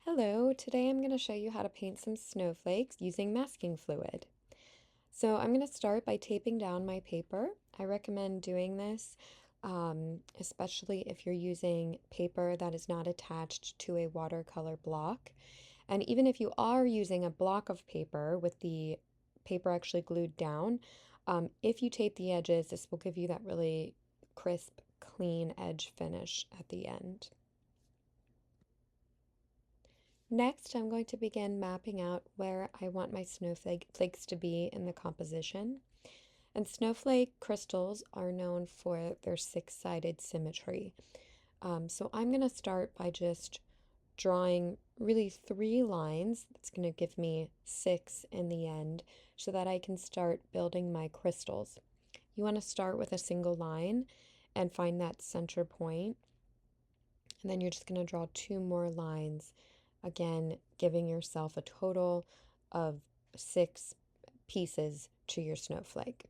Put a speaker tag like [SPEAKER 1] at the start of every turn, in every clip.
[SPEAKER 1] Hello, today I'm going to show you how to paint some snowflakes using masking fluid. So I'm going to start by taping down my paper. I recommend doing this, especially if you're using paper that is not attached to a watercolor block. And even if you are using a block of paper with the paper actually glued down, if you tape the edges, this will give you that really crisp, clean edge finish at the end. Next, I'm going to begin mapping out where I want my snowflakes to be in the composition. And snowflake crystals are known for their six-sided symmetry. So I'm going to start by just drawing really three lines. That's going to give me six in the end so that I can start building my crystals. You want to start with a single line and find that center point, and then you're just going to draw two more lines. Again, giving yourself a total of six pieces to your snowflake.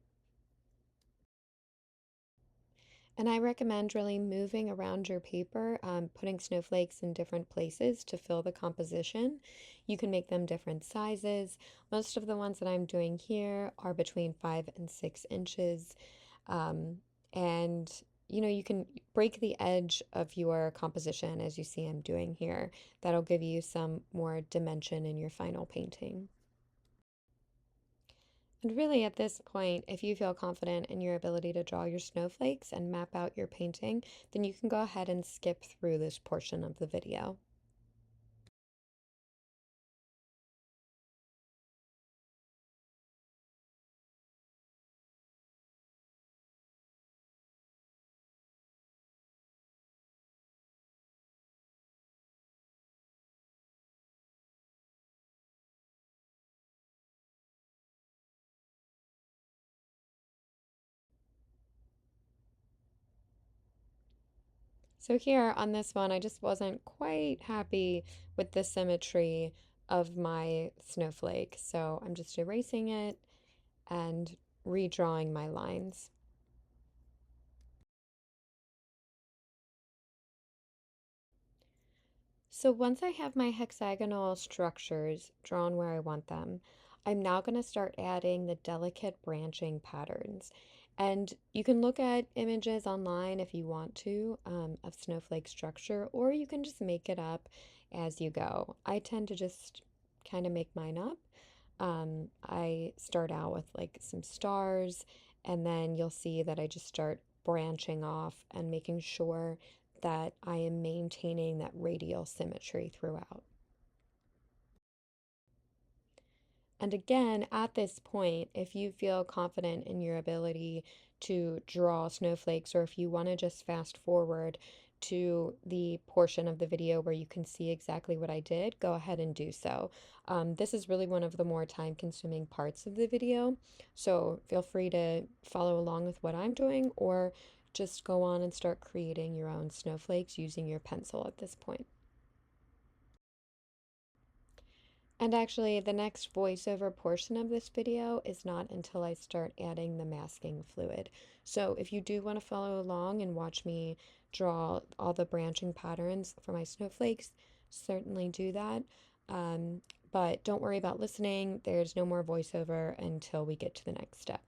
[SPEAKER 1] And I recommend really moving around your paper, putting snowflakes in different places to fill the composition. You can make them different sizes. Most of the ones that I'm doing here are between 5 and 6 inches. And you can break the edge of your composition as you see I'm doing here. That'll give you some more dimension in your final painting. And really, at this point, if you feel confident in your ability to draw your snowflakes and map out your painting, then you can go ahead and skip through this portion of the video. So here on this one, I just wasn't quite happy with the symmetry of my snowflake. So I'm just erasing it and redrawing my lines. So once I have my hexagonal structures drawn where I want them, I'm now going to start adding the delicate branching patterns. And you can look at images online if you want to of snowflake structure, or you can just make it up as you go. I tend to just kind of make mine up. I start out with like some stars, and then you'll see that I just start branching off and making sure that I am maintaining that radial symmetry throughout. And again, at this point, if you feel confident in your ability to draw snowflakes, or if you want to just fast forward to the portion of the video where you can see exactly what I did, go ahead and do so. This is really one of the more time-consuming parts of the video, so feel free to follow along with what I'm doing, or just go on and start creating your own snowflakes using your pencil at this point. And actually, the next voiceover portion of this video is not until I start adding the masking fluid. So if you do want to follow along and watch me draw all the branching patterns for my snowflakes, certainly do that. But don't worry about listening. There's no more voiceover until we get to the next step.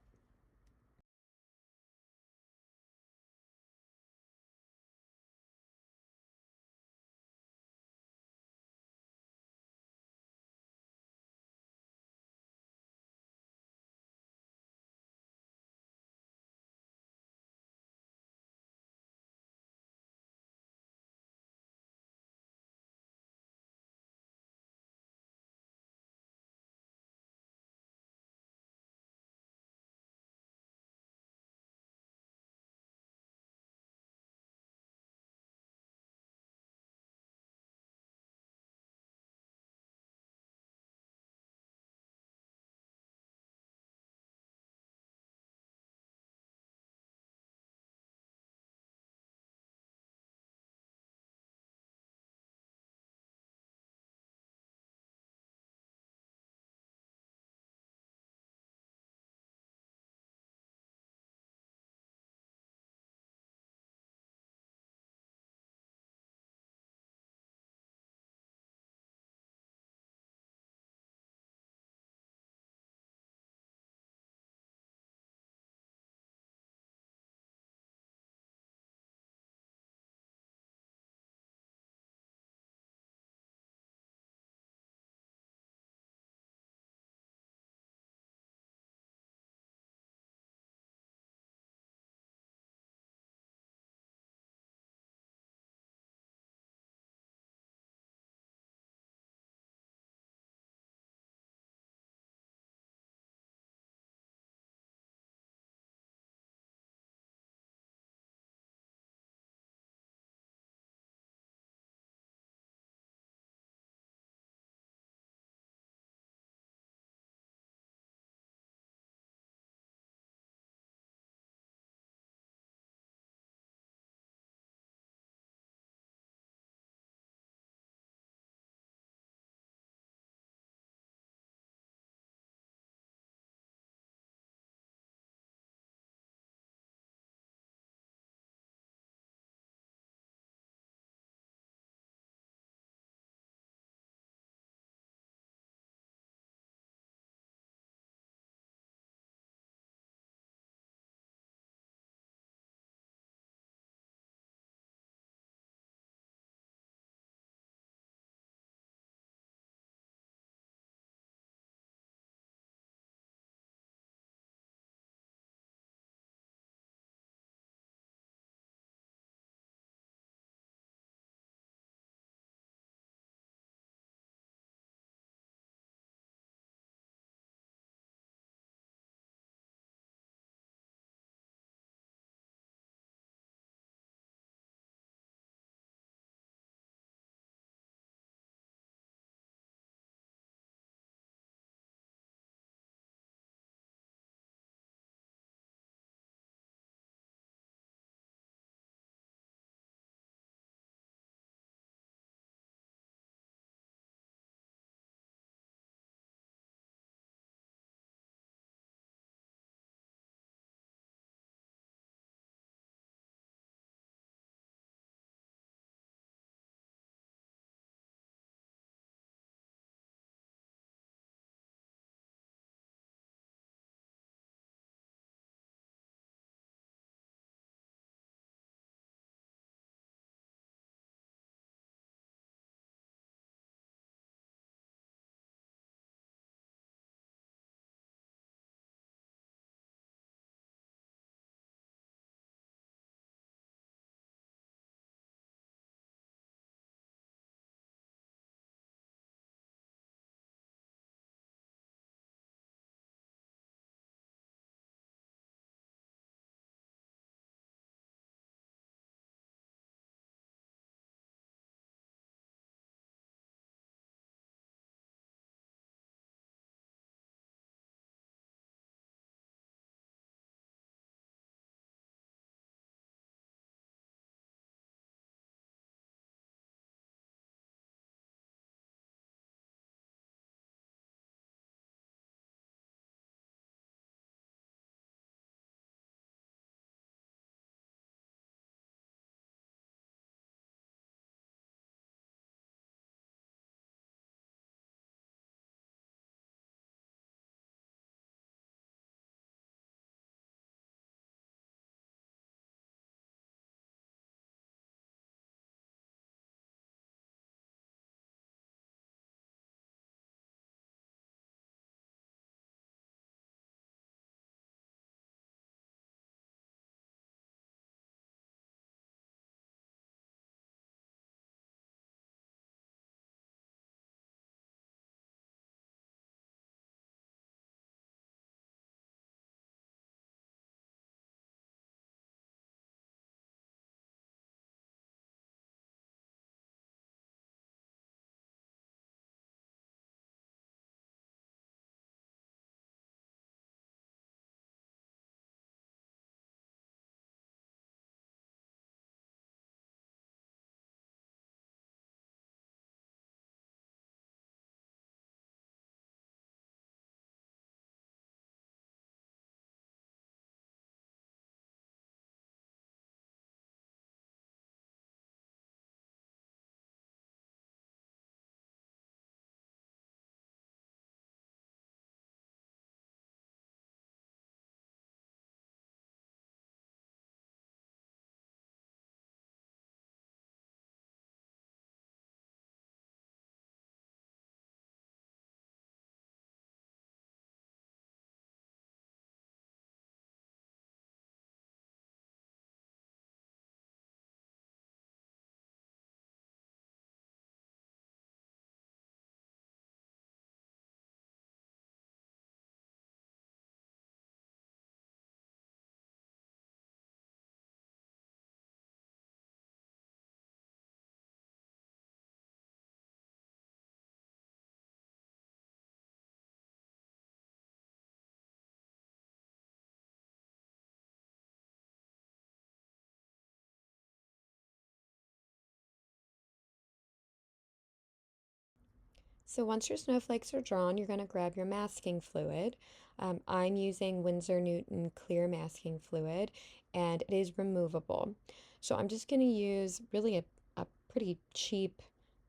[SPEAKER 1] So once your snowflakes are drawn, you're going to grab your masking fluid. I'm using Winsor Newton clear masking fluid, and it is removable. So I'm just going to use really a pretty cheap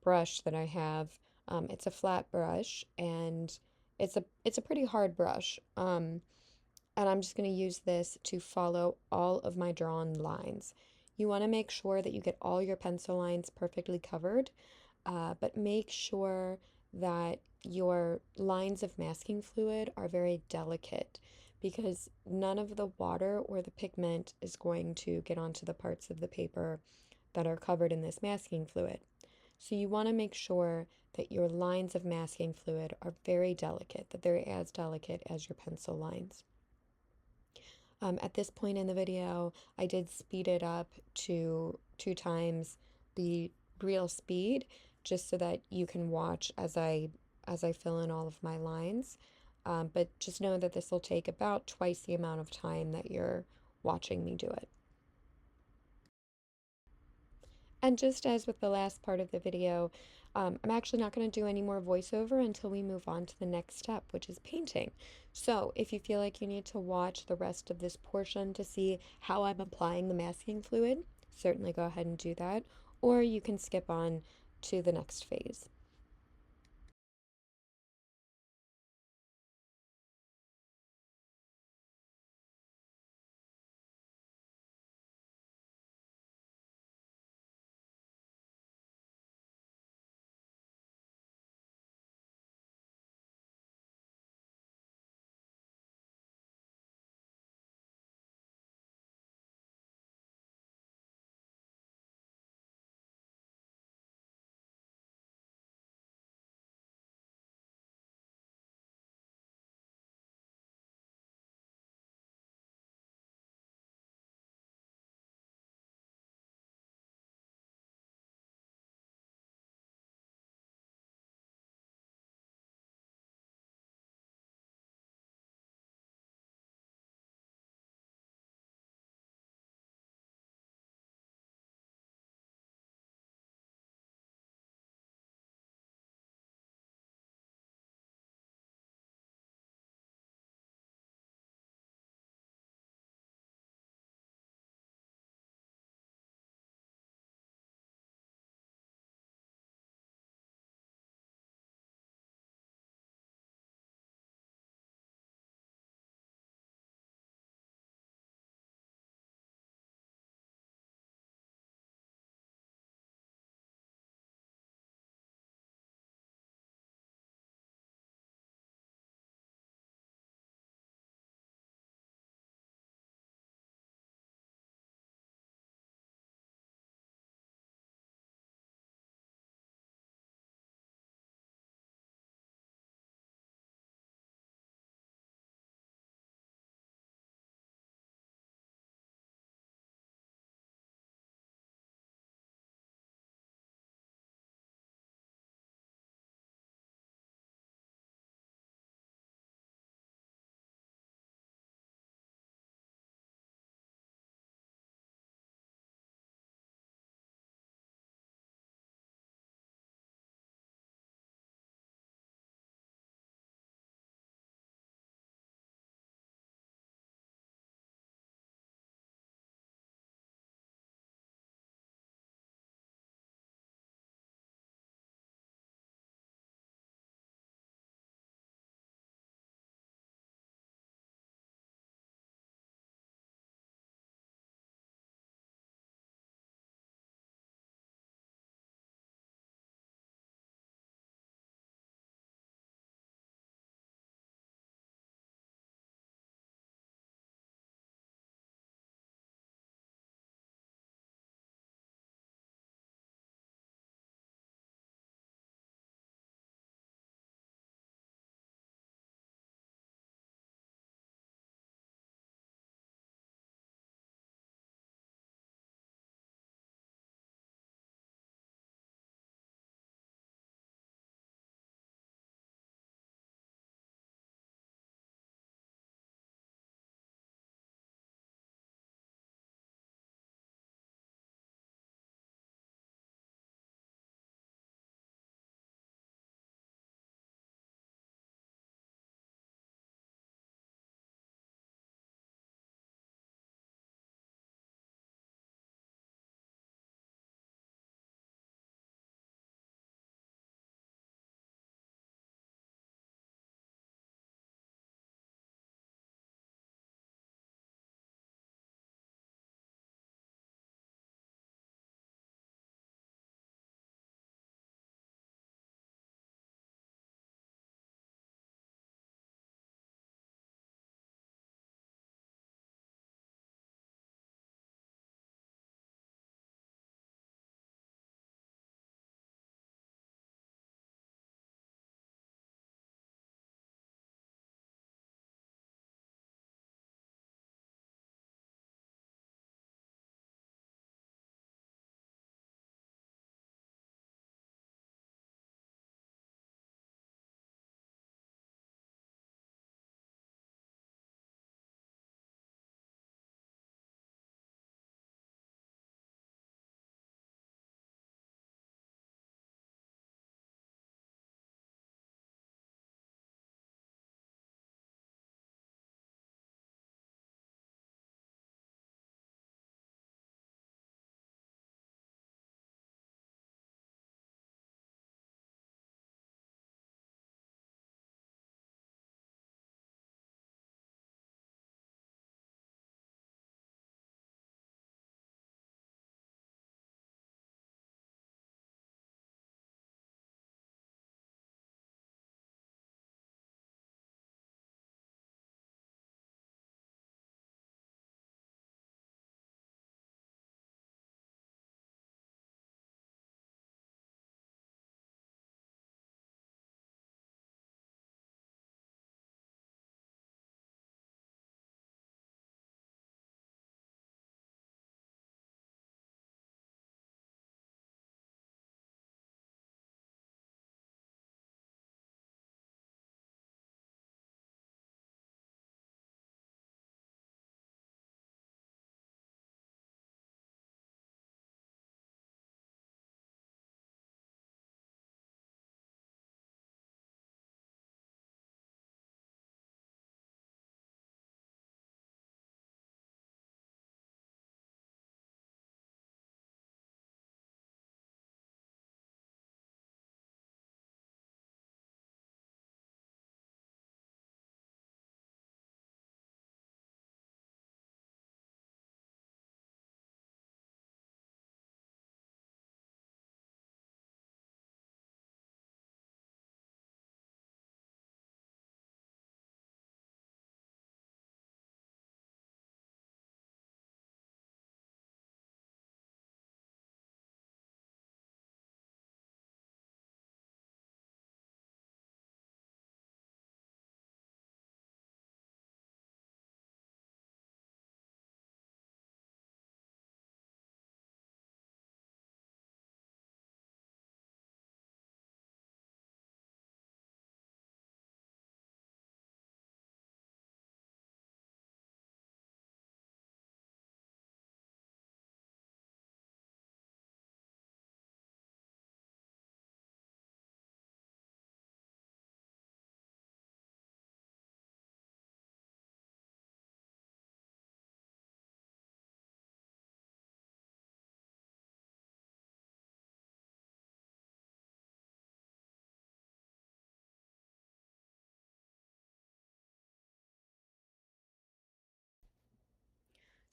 [SPEAKER 1] brush that I have. It's a flat brush, and it's a pretty hard brush. And I'm just going to use this to follow all of my drawn lines. You want to make sure that you get all your pencil lines perfectly covered, but make sure that your lines of masking fluid are very delicate because none of the water or the pigment is going to get onto the parts of the paper that are covered in this masking fluid. So you want to make sure that your lines of masking fluid are very delicate, that they're as delicate as your pencil lines. At this point in the video, I did speed it up to 2 times the real speed, just so that you can watch as I fill in all of my lines. But just know that this will take about twice the amount of time that you're watching me do it. And just as with the last part of the video, I'm actually not going to do any more voiceover until we move on to the next step, which is painting. So if you feel like you need to watch the rest of this portion to see how I'm applying the masking fluid, certainly go ahead and do that, or you can skip on to the next phase.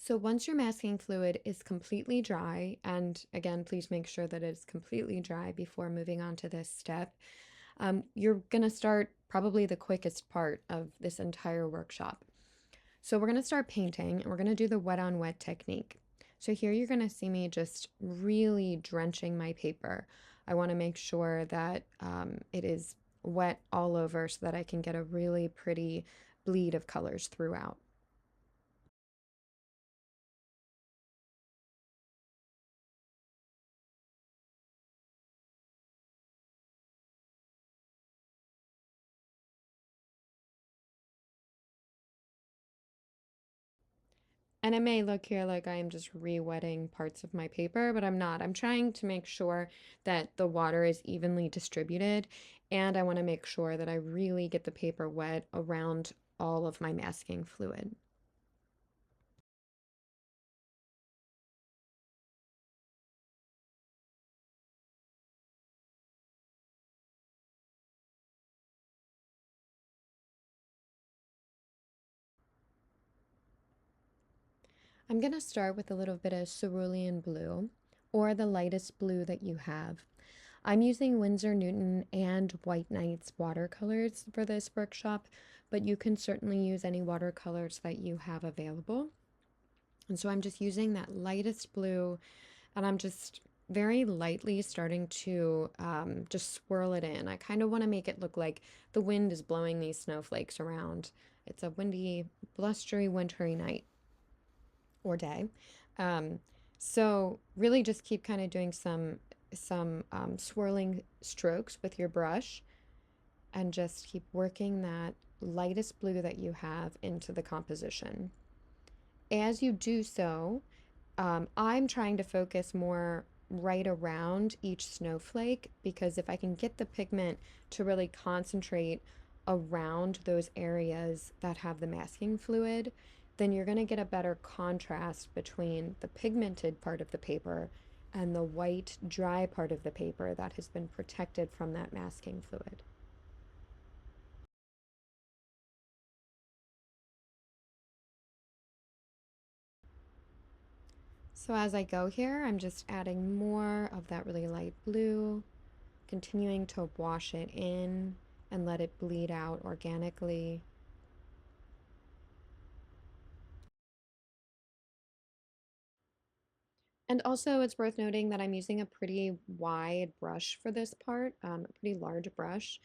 [SPEAKER 1] So once your masking fluid is completely dry, and again, please make sure that it's completely dry before moving on to this step, you're going to start probably the quickest part of this entire workshop. So we're going to start painting and we're going to do the wet on wet technique. So here you're going to see me just really drenching my paper. I want to make sure that it is wet all over so that I can get a really pretty bleed of colors throughout. And it may look here like I am just re-wetting parts of my paper, but I'm not. I'm trying to make sure that the water is evenly distributed, and I want to make sure that I really get the paper wet around all of my masking fluid. I'm going to start with a little bit of cerulean blue, or the lightest blue that you have. I'm using Winsor Newton and White Nights watercolors for this workshop, but you can certainly use any watercolors that you have available. And so I'm just using that lightest blue, and I'm just very lightly starting to just swirl it in. I kind of want to make it look like the wind is blowing these snowflakes around. It's a windy, blustery, wintry night or day. Um, so really just keep kind of doing some swirling strokes with your brush and just keep working that lightest blue that you have into the composition. As you do so, I'm trying to focus more right around each snowflake because if I can get the pigment to really concentrate around those areas that have the masking fluid, then you're going to get a better contrast between the pigmented part of the paper and the white, dry part of the paper that has been protected from that masking fluid. So as I go here, I'm just adding more of that really light blue, continuing to wash it in and let it bleed out organically. And also, it's worth noting that I'm using a pretty wide brush for this part, a pretty large brush.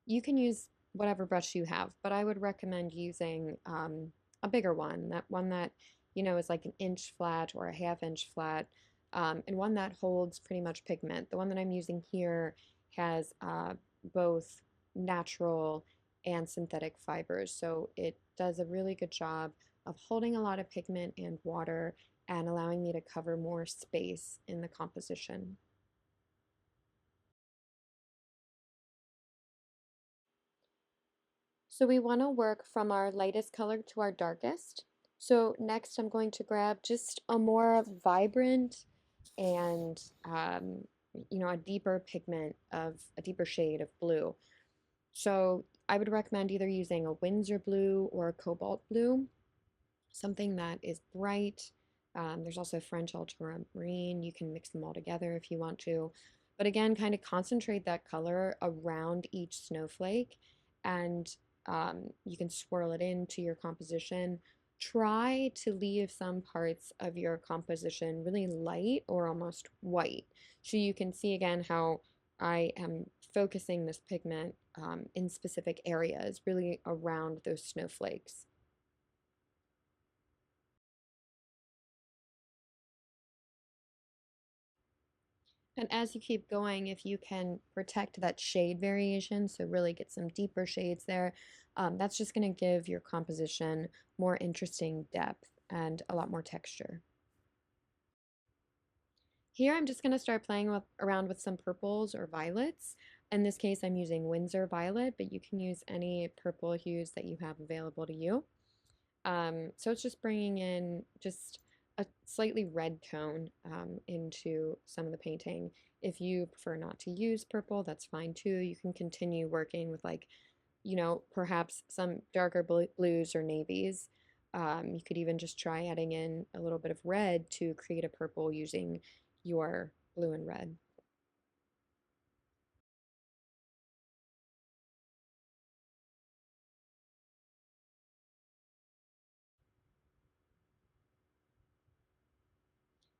[SPEAKER 1] You can use whatever brush you have, but I would recommend using a bigger one, that one that, is like an inch flat or a half inch flat, and one that holds pretty much pigment. The one that I'm using here has both natural and synthetic fibers, so it does a really good job of holding a lot of pigment and water and allowing me to cover more space in the composition. So we want to work from our lightest color to our darkest. So next I'm going to grab just a more vibrant and a deeper pigment of a deeper shade of blue. So I would recommend either using a Winsor blue or a cobalt blue, something that is bright. There's also French ultramarine. You can mix them all together if you want to. But again, kind of concentrate that color around each snowflake and you can swirl it into your composition. Try to leave some parts of your composition really light or almost white. So you can see again how I am focusing this pigment in specific areas, really around those snowflakes. And as you keep going, if you can protect that shade variation, so really get some deeper shades there, that's just going to give your composition more interesting depth and a lot more texture. Here I'm just going to start playing around with some purples or violets. In this case, I'm using Winsor Violet, but you can use any purple hues that you have available to you. So it's just bringing in just a slightly red tone into some of the painting. If you prefer not to use purple, that's fine too. You can continue working with like, perhaps some darker blues or navies. You could even just try adding in a little bit of red to create a purple using your blue and red.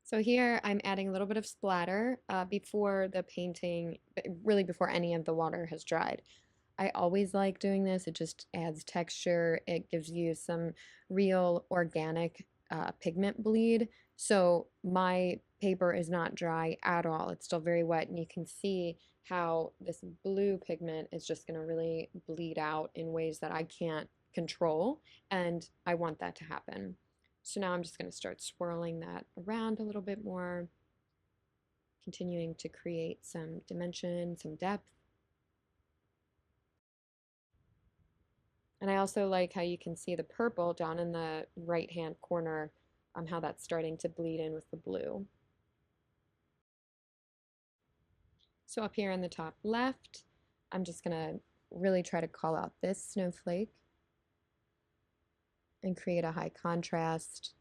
[SPEAKER 1] So here I'm adding a little bit of splatter before the painting, really before any of the water has dried. I always like doing this. It just adds texture. It gives you some real organic pigment bleed. So my paper is not dry at all. It's still very wet, and you can see how this blue pigment is just going to really bleed out in ways that I can't control, and I want that to happen. So now I'm just going to start swirling that around a little bit more, continuing to create some dimension, some depth. And I also like how you can see the purple down in the right-hand corner, how that's starting to bleed in with the blue. So up here in the top left, I'm just going to really try to call out this snowflake and create a high contrast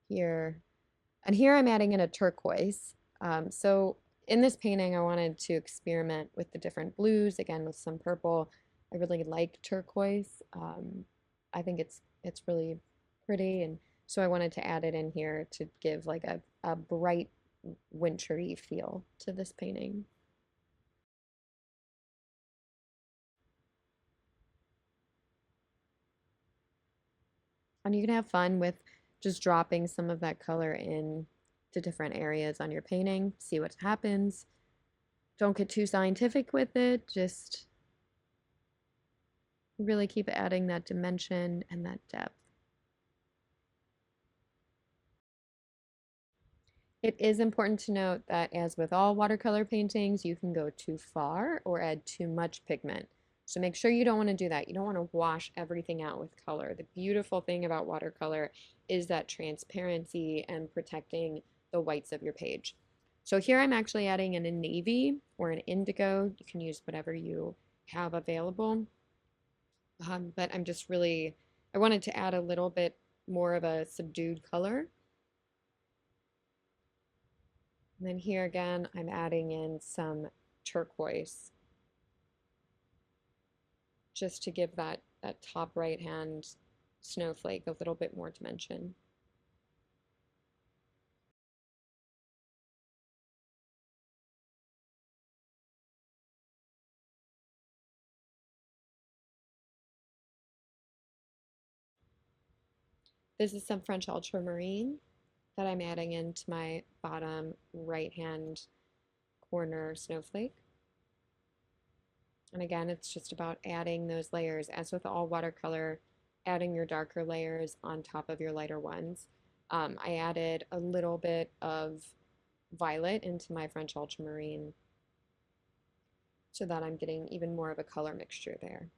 [SPEAKER 1] here. And here I'm adding in a turquoise. So in this painting, I wanted to experiment with the different blues, again with some purple. I really like turquoise. I think it's really pretty, and so I wanted to add it in here to give like a bright wintry feel to this painting. And you can have fun with just dropping some of that color in to different areas on your painting, see what happens. Don't get too scientific with it, just really keep adding that dimension and that depth. It is important to note that, as with all watercolor paintings, you can go too far or add too much pigment. So make sure you don't want to do that. You don't want to wash everything out with color. The beautiful thing about watercolor is that transparency and protecting the whites of your page. So here I'm actually adding in a navy or an indigo. You can use whatever you have available. But I'm just really, I wanted to add a little bit more of a subdued color. And then here again, I'm adding in some turquoise just to give that top right hand snowflake a little bit more dimension. This is some French ultramarine that I'm adding into my bottom right hand corner snowflake. And again, it's just about adding those layers. As with all watercolor, adding your darker layers on top of your lighter ones. I added a little bit of violet into my French ultramarine so that I'm getting even more of a color mixture there.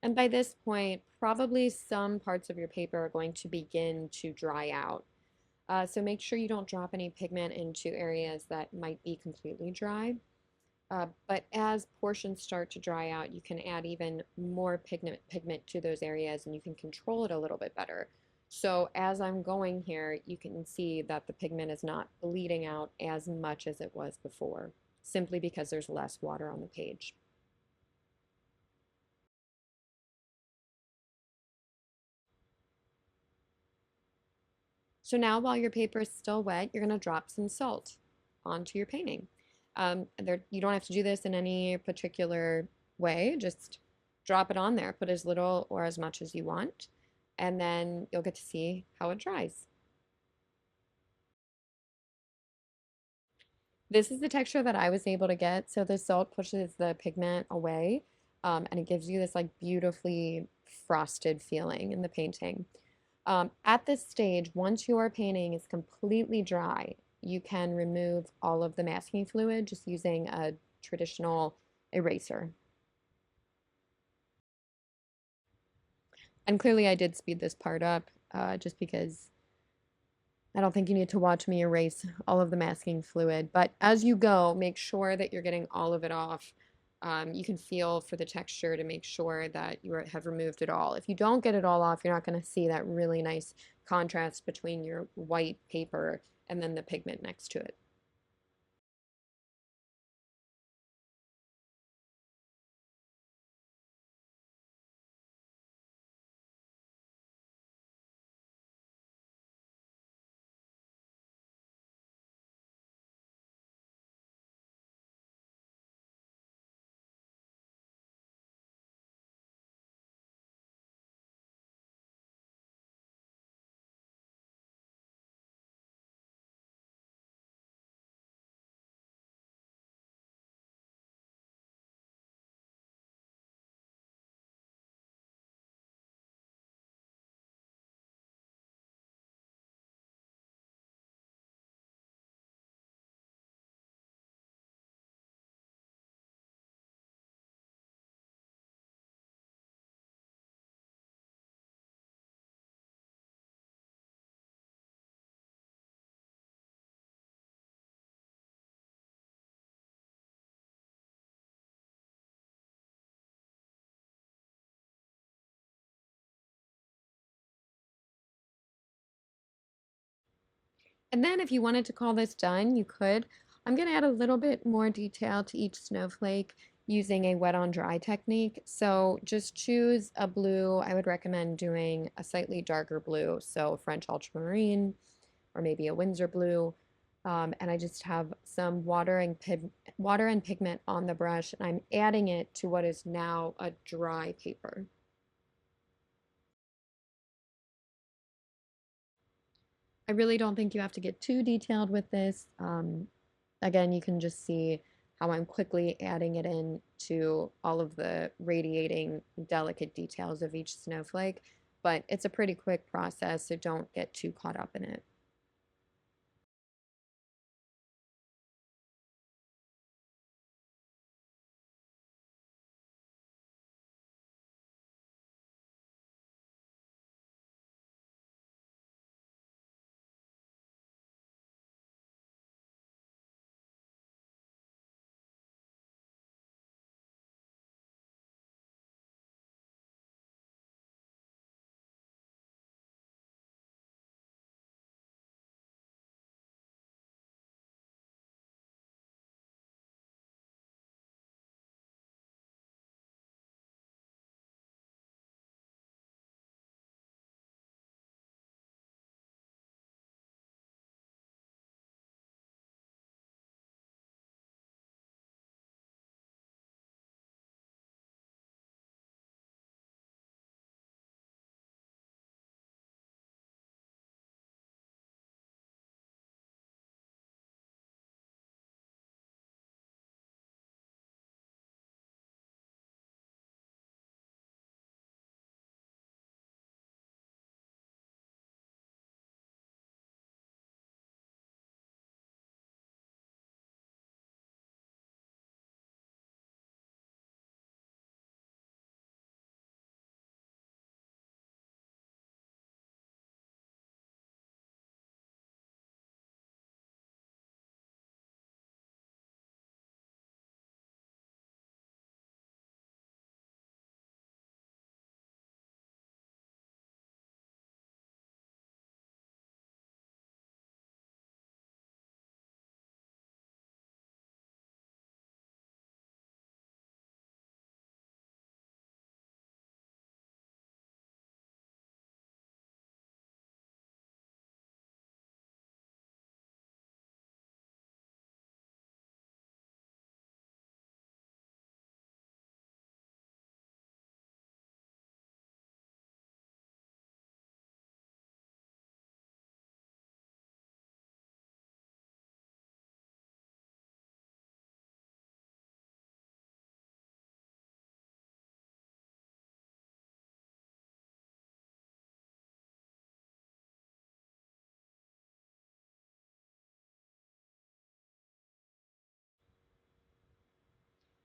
[SPEAKER 1] And by this point, probably some parts of your paper are going to begin to dry out. So make sure you don't drop any pigment into areas that might be completely dry. But as portions start to dry out, you can add even more pigment to those areas, and you can control it a little bit better. So as I'm going here, you can see that the pigment is not bleeding out as much as it was before, simply because there's less water on the page. So now while your paper is still wet, you're going to drop some salt onto your painting. You don't have to do this in any particular way, just drop it on there. Put as little or as much as you want, and then you'll get to see how it dries. This is the texture that I was able to get. So the salt pushes the pigment away, and it gives you this like beautifully frosted feeling in the painting. At this stage, once your painting is completely dry, you can remove all of the masking fluid just using a traditional eraser. And clearly I did speed this part up just because I don't think you need to watch me erase all of the masking fluid, but as you go, make sure that you're getting all of it off. You can feel for the texture to make sure that you have removed it all. If you don't get it all off, you're not going to see that really nice contrast between your white paper and then the pigment next to it. And then if you wanted to call this done, you could. I'm going to add a little bit more detail to each snowflake using a wet on dry technique. So just choose a blue. I would recommend doing a slightly darker blue, so French ultramarine or maybe a Winsor blue. And I just have some water and pigment on the brush, and I'm adding it to what is now a dry paper. I really don't think you have to get too detailed with this. Again, you can just see how I'm quickly adding it in to all of the radiating delicate details of each snowflake, but it's a pretty quick process, so don't get too caught up in it.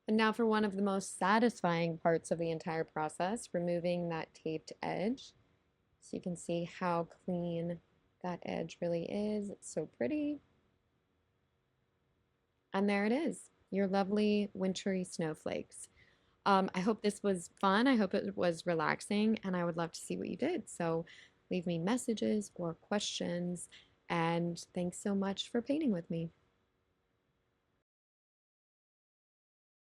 [SPEAKER 1] And now for one of the most satisfying parts of the entire process, removing that taped edge. So you can see how clean That edge really is. It's so pretty. And there it is, your lovely wintry snowflakes. I hope this was fun. I hope it was relaxing, and I would love to see what you did. So leave me messages or questions, and thanks so much for painting with me.